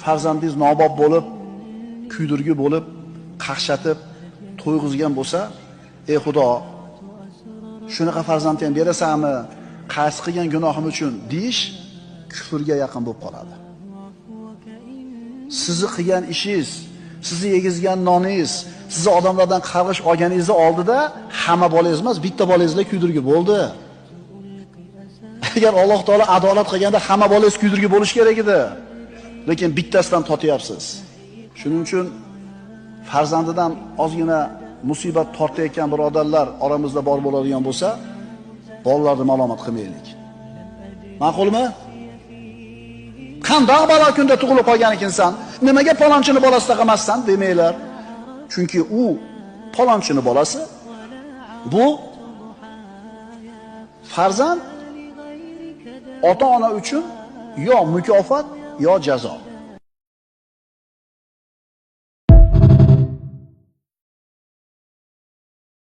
farzandingiz nobop bo'lib, kuydirgi bo'lib, qaqshatib, to'yg'izgan bo'lsa, ey Xudo, shunaqa farzandni ham berasanmi? Qaysi qilgan gunohim uchun deyish kufrga yaqin bo'lib qoladi. Sizni qilgan ishingiz, sizni yegizgan noningiz, sizni odamlardan qarg'ish olganingizni oldida hamma bolangiz emas, bitta bolangizlar kuydirgi bo'ldi. Agar Alloh taolo adolat qilganda hamma bolangiz kuydirgi bo'lish kerak edi. Lekin bittasidan totyapsiz. Shuning uchun farzandidan ozgina musibat tortayotgan birodarlar oramizda bor bo'ladigan bo'lsa, bolalarni malomat qilmaylik. Ma'qulmi? Qandoq balo kunda tug'ilib qolgan ekansan? Nimaga palonchini bolasida qilmasdan demanglar. Chunki u palonchini bolasi. Bu farzand ota-ona uchun yo mukofot yo jazo.